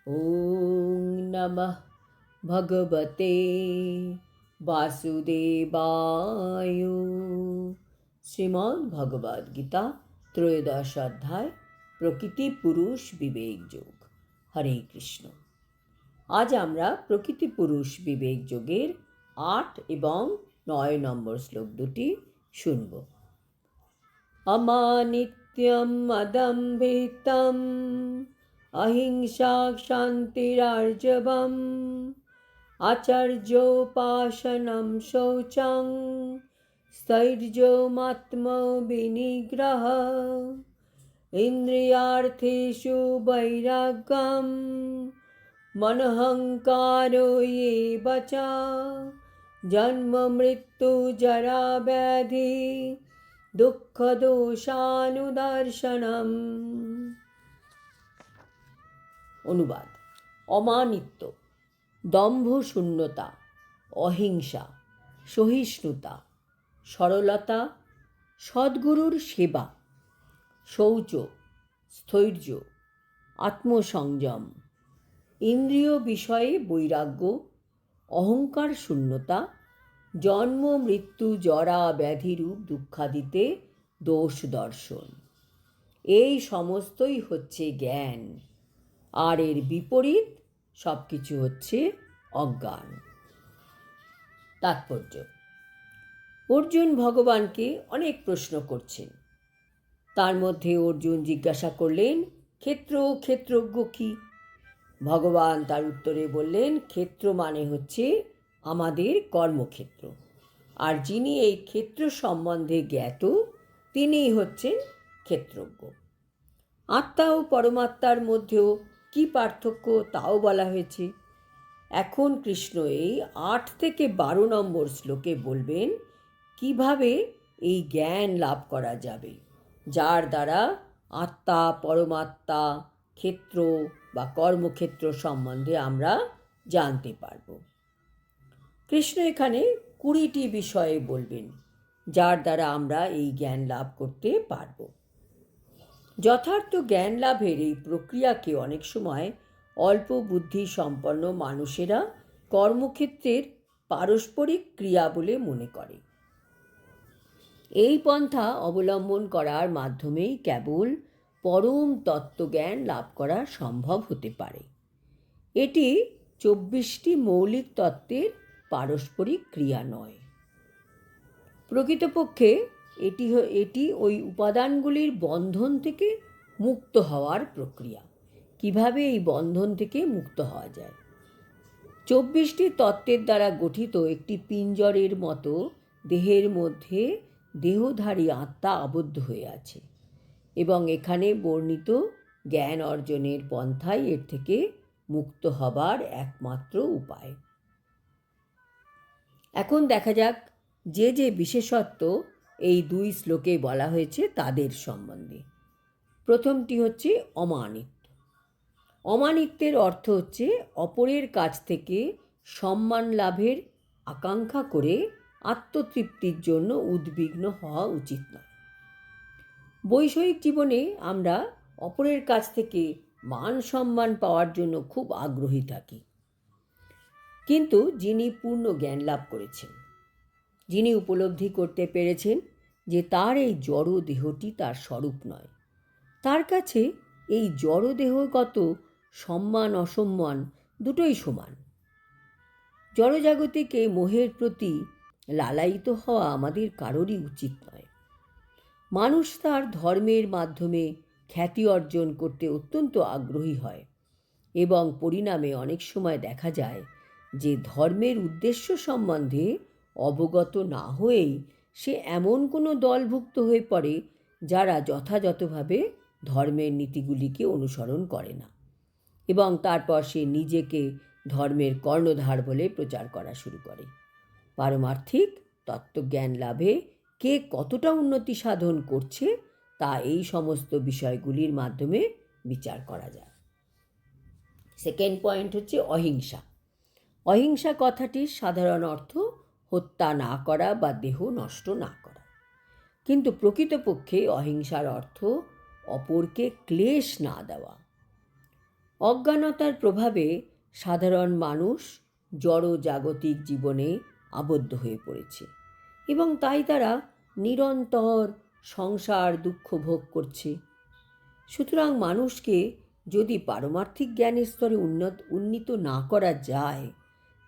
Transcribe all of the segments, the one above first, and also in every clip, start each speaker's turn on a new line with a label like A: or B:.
A: ওং নমঃ ভগবতে বাসুদেবায়। শ্রীমদ্ ভগবদ গীতা ত্রয়োদশ অধ্যায় প্রকৃতি পুরুষ বিবেক যোগ। হরে কৃষ্ণ। আজ আমরা প্রকৃতি পুরুষ বিবেক যোগের ৮ এবং ৯ নম্বর শ্লোক দুটি শুনব। অমানিত্যম অদম্ভিতম অহিংসা শান্তিরার্জবম আচার্যোপাসনম শৌচং স্থৈর্যমাত্মবিনিগ্রহ ইন্দ্রিয়ার্থেষু বৈরাগ্যম মনহংকারো এব চ জন্ম মৃত্যু জরা ব্যাধি দুঃখ দোষানুদর্শনম। অনুবাদ: অমানিত্য, দম্ভ শূন্যতা, অহিংসা, সহিষ্ণুতা, সরলতা, সদ্গুরুর সেবা, শৌচ, স্থৈর্য, আত্মসংযম, ইন্দ্রিয় বিষয়ে বৈরাগ্য, অহংকার শূন্যতা, জন্ম মৃত্যু জরা ব্যাধিরূপ দুঃখাদিতে দোষ দর্শন, এই সমস্তই হচ্ছে জ্ঞান, আর এর বিপরীত সব কিছু হচ্ছে অজ্ঞান। তাৎপর্য: অর্জুন ভগবানকে অনেক প্রশ্ন করছেন। তার মধ্যে অর্জুন জিজ্ঞাসা করলেন, ক্ষেত্র ও ক্ষেত্রজ্ঞ কী? ভগবান তার উত্তরে বললেন, ক্ষেত্র মানে হচ্ছে আমাদের কর্মক্ষেত্র, আর যিনি এই ক্ষেত্র সম্বন্ধে জ্ঞাত তিনিই হচ্ছেন ক্ষেত্রজ্ঞ। আত্মা ও পরমাত্মার মধ্যেও কী পার্থক্য তাও বলা হয়েছে। এখন কৃষ্ণ এই ৮ থেকে ১২ নম্বর শ্লোকে বলবেন কিভাবে এই জ্ঞান লাভ করা যাবে, যার দ্বারা আত্মা, পরমাত্মা, ক্ষেত্র বা কর্মক্ষেত্র সম্বন্ধে আমরা জানতে পারব। কৃষ্ণ এখানে ২০টি বিষয়ে বলবেন, যার দ্বারা আমরা এই জ্ঞান লাভ করতে পারব। যথার্থ জ্ঞান লাভের এই প্রক্রিয়াকে অনেক সময় অল্প বুদ্ধি সম্পন্ন মানুষেরা কর্মক্ষেত্রের পারস্পরিক ক্রিয়া বলে মনে করে। এই পন্থা অবলম্বন করার মাধ্যমেই কেবল পরম তত্ত্বজ্ঞান লাভ করা সম্ভব হতে পারে। এটি ২৪টি মৌলিক তত্ত্বের পারস্পরিক ক্রিয়া নয়। প্রকৃতপক্ষে এটি ওই উপাদানগুলির বন্ধন থেকে মুক্ত হওয়ার প্রক্রিয়া। কিভাবে এই বন্ধন থেকে মুক্ত হওয়া যায়? ২৪টি তত্ত্বের দ্বারা গঠিত একটি পিঞ্জরের মতো দেহের মধ্যে দেহধারী আত্মা আবদ্ধ হয়ে আছে, এবং এখানে বর্ণিত জ্ঞান অর্জনের পন্থাই এর থেকে মুক্ত হবার একমাত্র উপায়। এখন দেখা যাক যে যে বিশেষত্ব এই ২ শ্লোকে বলা হয়েছে তাদের সম্বন্ধে। প্রথমটি হচ্ছে অমানিত্য। অমানিত্যের অর্থ হচ্ছে অপরের কাছ থেকে সম্মান লাভের আকাঙ্ক্ষা করে আত্মতৃপ্তির জন্য উদ্বিগ্ন হওয়া উচিত নয়। বৈষয়িক জীবনে আমরা অপরের কাছ থেকে মান সম্মান পাওয়ার জন্য খুব আগ্রহী থাকি, কিন্তু যিনি পূর্ণ জ্ঞান লাভ করেছেন, যিনি উপলব্ধি করতে পেরেছেন যে তার এই জড় দেহটি তার স্বরূপ নয়, তার কাছে এই জড় দেহগত সম্মান অসম্মান দুটোই সমান। জড়জাগতিক এই মোহের প্রতি লালায়িত হওয়া আমাদের কারোরই উচিত নয়। মানুষ তার ধর্মের মাধ্যমে খ্যাতি অর্জন করতে অত্যন্ত আগ্রহী হয়, এবং পরিণামে অনেক সময় দেখা যায় যে ধর্মের উদ্দেশ্য সম্বন্ধে অবগত না হয়েই সে এমন কোনো দলভুক্ত হয়ে পড়ে যারা যথাযথভাবে ধর্মের নীতিগুলিকে অনুসরণ করে না, এবং তারপর সে নিজেকে ধর্মের কর্ণধার বলে প্রচার করা শুরু করে। পারমার্থিক তত্ত্বজ্ঞান লাভে কে কতটা উন্নতি সাধন করছে তা এই সমস্ত বিষয়গুলির মাধ্যমে বিচার করা যায়। সেকেন্ড পয়েন্ট হচ্ছে অহিংসা। অহিংসা কথাটির সাধারণ অর্থ হত্যা না করা বা দেহ নষ্ট না করা, কিন্তু প্রকৃতপক্ষে অহিংসার অর্থ অপরকে ক্লেশ না দেওয়া। অজ্ঞানতার প্রভাবে সাধারণ মানুষ জড় জাগতিক জীবনে আবদ্ধ হয়ে পড়েছে এবং তাই তারা নিরন্তর সংসার দুঃখ ভোগ করছে। সুতরাং মানুষকে যদি পারমার্থিক জ্ঞানের স্তরে উন্নীত না করা যায়,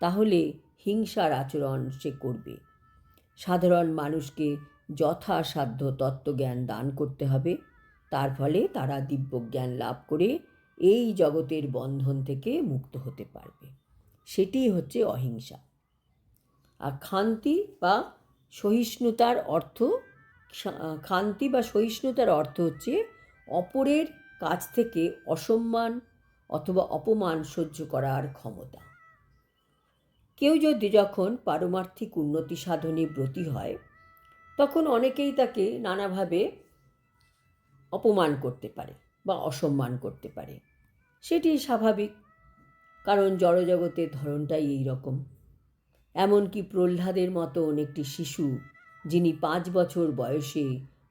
A: তাহলে হিংসার আচরণ সে করবে। সাধারণ মানুষকে যথাসাধ্য তত্ত্বজ্ঞান দান করতে হবে। তার ফলে তারা দিব্যজ্ঞান লাভ করে এই জগতের বন্ধন থেকে মুক্ত হতে পারবে। সেটিই হচ্ছে অহিংসা। আর ক্ষান্তি বা সহিষ্ণুতার অর্থ হচ্ছে অপরের কাছ থেকে অসম্মান অথবা অপমান সহ্য করার ক্ষমতা। কেউ যদি যখন পারমার্থিক উন্নতি সাধনে ব্রতী হয়, তখন অনেকেই তাকে নানাভাবে অপমান করতে পারে বা অসম্মান করতে পারে। সেটি স্বাভাবিক, কারণ জড়জগতের ধরনটাই এই রকম। এমনকি প্রহ্লাদের মতন একটি শিশু, যিনি 5 বছর বয়সে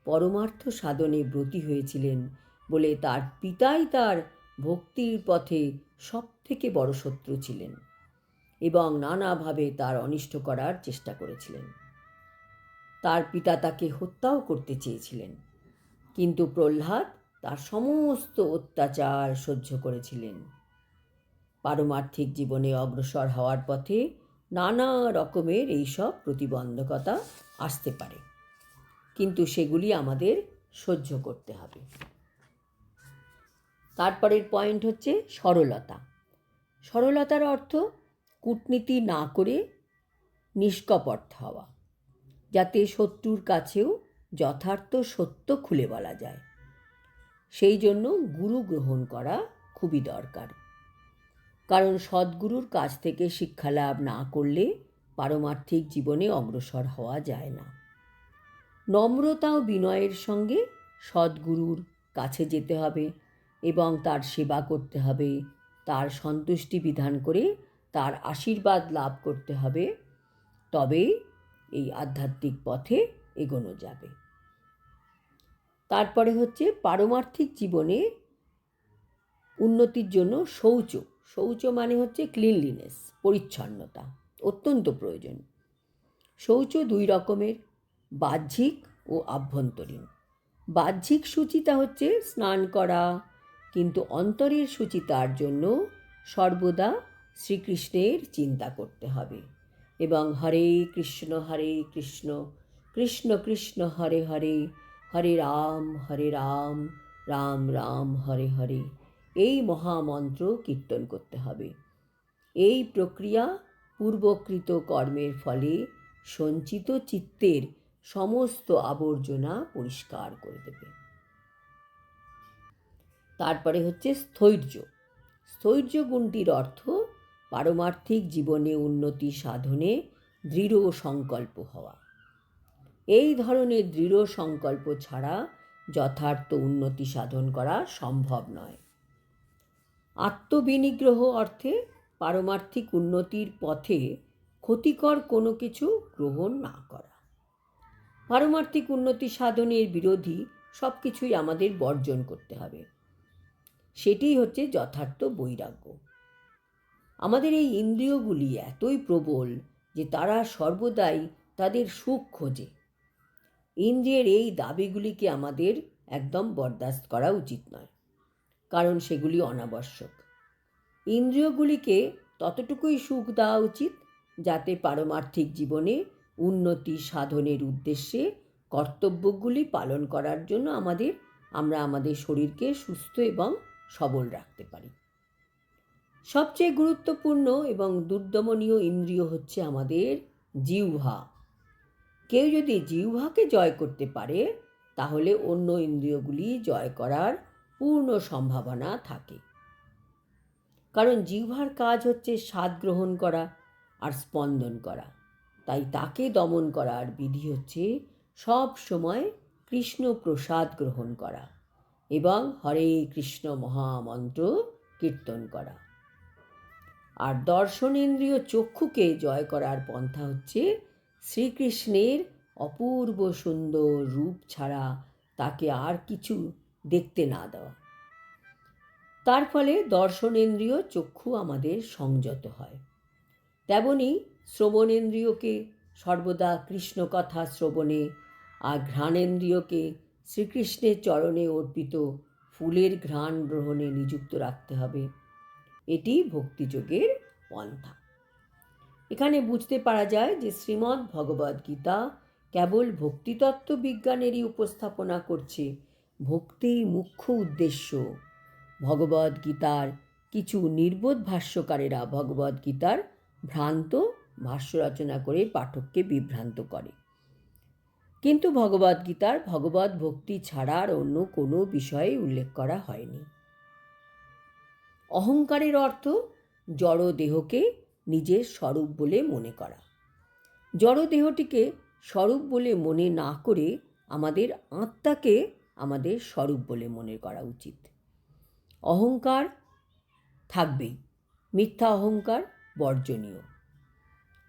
A: পরমার্থ সাধনে ব্রতী হয়েছিলেন বলে তার পিতাই তার ভক্তির পথে সবথেকে বড় শত্রু ছিলেন এবং নানাভাবে তার অনিষ্ট করার চেষ্টা করেছিলেন। তার পিতা তাকে হত্যাও করতে চেয়েছিলেন, কিন্তু প্রহ্লাদ তার সমস্ত অত্যাচার সহ্য করেছিলেন। পারমার্থিক জীবনে অগ্রসর হওয়ার পথে নানা রকমের এইসব প্রতিবন্ধকতা আসতে পারে, কিন্তু সেগুলি আমাদের সহ্য করতে হবে। তারপরের পয়েন্ট হচ্ছে সরলতা। সরলতার অর্থ কূটনীতি না করে নিষ্কপট হওয়া, যাতে শত্রুর কাছেও যথার্থ সত্য খুলে বলা যায়। সেই জন্য গুরু গ্রহণ করা খুবই দরকার, কারণ সদ্গুরুর কাছ থেকে শিক্ষালাভ না করলে পারমার্থিক জীবনে অগ্রসর হওয়া যায় না। নম্রতা ও বিনয়ের সঙ্গে সদ্গুরুর কাছে যেতে হবে এবং তার সেবা করতে হবে, তার সন্তুষ্টি বিধান করে তার আশীর্বাদ লাভ করতে হবে। তবেই এই আধ্যাত্মিক পথে এগোনো যাবে। তারপরে হচ্ছে পারমার্থিক জীবনে উন্নতির জন্য শৌচ মানে হচ্ছে ক্লিনলিনেস, পরিচ্ছন্নতা অত্যন্ত প্রয়োজন। শৌচ 2 রকমের, বাহ্যিক ও আভ্যন্তরীণ। বাহ্যিক শুচিতা হচ্ছে স্নান করা, কিন্তু অন্তরের শুচিতার জন্য সর্বদা শ্রীকৃষ্ণের চিন্তা করতে হবে এবং হরে কৃষ্ণ কৃষ্ণ কৃষ্ণ হরে হরে, হরে রাম রাম রাম হরে হরে এই মহামন্ত্র কীর্তন করতে হবে। এই প্রক্রিয়া পূর্বকৃত কর্মের ফলে সঞ্চিত চিত্তের সমস্ত আবর্জনা পরিষ্কার করে দেবে। তারপরে হচ্ছে স্থৈর্য গুণটির অর্থ পারমার্থিক জীবনে উন্নতি সাধনে দৃঢ় সংকল্প হওয়া। এই ধরনের দৃঢ় সংকল্প ছাড়া যথার্থ উন্নতি সাধন করা সম্ভব নয়। আত্মবিনিগ্রহ অর্থে পারমার্থিক উন্নতির পথে ক্ষতিকর কোনো কিছু গ্রহণ না করা। পারমার্থিক উন্নতি সাধনের বিরোধী সব কিছুই আমাদের বর্জন করতে হবে। সেটিই হচ্ছে যথার্থ বৈরাগ্য। আমাদের এই ইন্দ্রিয়গুলি এতই প্রবল যে তারা সর্বদাই তাদের সুখ খোঁজে। ইন্দ্রিয়ের এই দাবিগুলিকে আমাদের একদম বরদাস্ত করা উচিত নয়, কারণ সেগুলি অনাবশ্যক। ইন্দ্রিয়গুলিকে ততটুকুই সুখ দেওয়া উচিত যাতে পারমার্থিক জীবনে উন্নতি সাধনের উদ্দেশ্যে কর্তব্যগুলি পালন করার জন্য আমরা আমাদের শরীরকে সুস্থ এবং সবল রাখতে পারি। সবচেয়ে গুরুত্বপূর্ণ এবং দুর্দমনীয় ইন্দ্রিয় হচ্ছে আমাদের জিহ্বা। কেউ যদি জিহ্বাকে জয় করতে পারে, তাহলে অন্য ইন্দ্রিয়গুলি জয় করার পূর্ণ সম্ভাবনা থাকে। কারণ জিহ্বার কাজ হচ্ছে স্বাদ গ্রহণ করা আর স্পন্দন করা, তাই তাকে দমন করার বিধি হচ্ছে সব সময় কৃষ্ণ প্রসাদ গ্রহণ করা এবং হরে কৃষ্ণ মহামন্ত্র কীর্তন করা। আর দর্শনেন্দ্রিয় চক্ষুকে জয় করার পন্থা হচ্ছে শ্রীকৃষ্ণের অপূর্ব সুন্দর রূপ ছাড়া তাকে আর কিছু দেখতে না দেওয়া। তার ফলে দর্শনেন্দ্রিয় চক্ষু আমাদের সংযত হয়। তেমনি শ্রবণেন্দ্রিয়কে সর্বদা কৃষ্ণ কথা শ্রবণে আর ঘ্রাণেন্দ্রিয়কে শ্রীকৃষ্ণের চরণে অর্পিত ফুলের ঘ্রাণ গ্রহণে নিযুক্ত রাখতে হবে। এটি ভক্তিযোগের পন্থা। এখানে বুঝতে পারা যায় যে শ্রীমদ্ ভগবদ্গীতা কেবল ভক্তিতত্ত্ব বিজ্ঞানেরই উপস্থাপনা করছে। ভক্তিই মুখ্য উদ্দেশ্য। ভগবদ্গীতার কিছু নির্বোধ ভাষ্যকারেরা ভগবদ্গীতার ভ্রান্ত ভাষ্য রচনা করে পাঠককে বিভ্রান্ত করে। কিন্তু ভগবদ্গীতার ভগবদ্ ভক্তি ছাড়া আর অন্য কোনো বিষয়ে উল্লেখ করা হয়নি। অহংকারের অর্থ জড় দেহকে নিজের স্বরূপ বলে মনে করা। জড় দেহটিকে স্বরূপ বলে মনে না করে আমাদের আত্মাকে আমাদের স্বরূপ বলে মনে করা উচিত। অহংকার থাকবেই, মিথ্যা অহংকার বর্জনীয়,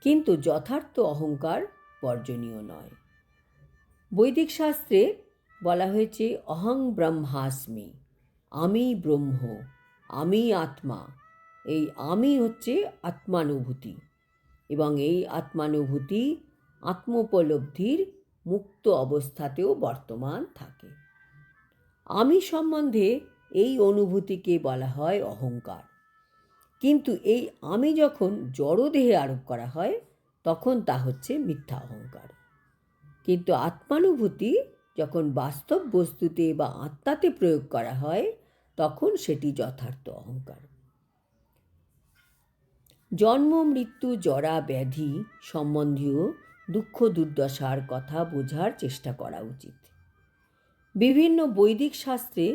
A: কিন্তু যথার্থ অহংকার বর্জনীয় নয়। বৈদিক শাস্ত্রে বলা হয়েছে অহং ব্রহ্মাস্মি, আমি ব্রহ্ম, আমি আত্মা। এই আমি হচ্ছে আত্মানুভূতি, এবং এই আত্মানুভূতি আত্মোপলব্ধির মুক্ত অবস্থাতেও বর্তমান থাকে। আমি সম্বন্ধে এই অনুভূতিকে বলা হয় অহংকার। কিন্তু এই আমি যখন জড়দেহে আরোপ করা হয় তখন তা হচ্ছে মিথ্যা অহংকার। কিন্তু আত্মানুভূতি যখন বাস্তব বস্তুতে বা আত্মাতে প্রয়োগ করা হয় তখন সেটি যথার্থ অহংকার। জন্ম মৃত্যু জরা ব্যাধি সম্বন্ধীয় দুঃখ দুর্দশার কথা বোঝার চেষ্টা করা উচিত। বিভিন্ন বৈদিক শাস্ত্রে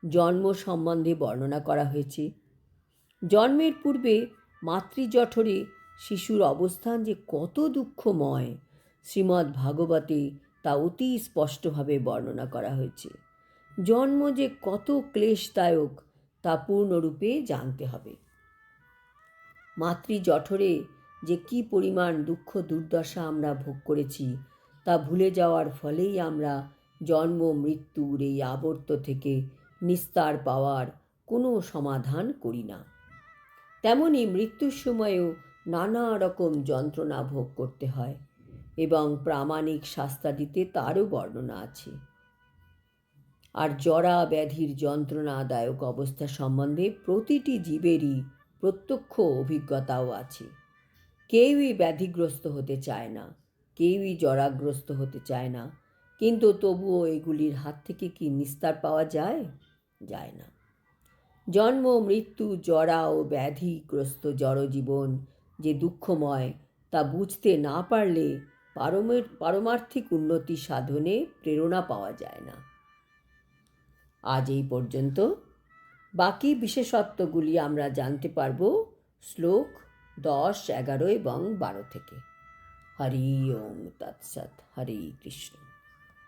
A: জন্ম সম্বন্ধে বর্ণনা করা হয়েছে। জন্মের পূর্বে মাতৃজঠরে শিশুর অবস্থান যে কত দুঃখময়, শ্রীমদ্ ভাগবতে তা অতি স্পষ্টভাবে বর্ণনা করা হয়েছে। জন্ম যে কত ক্লেশদায়ক তা পূর্ণরূপে জানতে হবে। মাতৃজঠরে যে কী পরিমাণ দুঃখ দুর্দশা আমরা ভোগ করেছি তা ভুলে যাওয়ার ফলেই আমরা জন্ম মৃত্যুর এই আবর্ত থেকে নিস্তার পাওয়ার কোনো সমাধান করি না। তেমনি মৃত্যুর সময়েও নানা রকম যন্ত্রণা ভোগ করতে হয়, এবং প্রামাণিক শাস্ত্রাদিতে তারও বর্ণনা আছে। আর জরা ব্যাধির যন্ত্রণাদায়ক অবস্থা সম্বন্ধে প্রতিটি জীবেরই প্রত্যক্ষ অভিজ্ঞতাও আছে। কেউই ব্যাধিগ্রস্ত হতে চায় না, কেউই জরাগ্রস্ত হতে চায় না, কিন্তু তবুও এগুলির হাত থেকে কি নিস্তার পাওয়া যায়? যায় না। জন্ম মৃত্যু জরা ও ব্যাধিগ্রস্ত জড়জীবন যে দুঃখময় তা বুঝতে না পারলে পারমার্থিক উন্নতি সাধনে প্রেরণা পাওয়া যায় না। আজ এই পর্যন্ত। বাকি বিশেষত্বগুলি আমরা জানতে পারব শ্লোক 10, 11 এবং 12 থেকে। হরি ওম তৎসৎ। হরে কৃষ্ণ।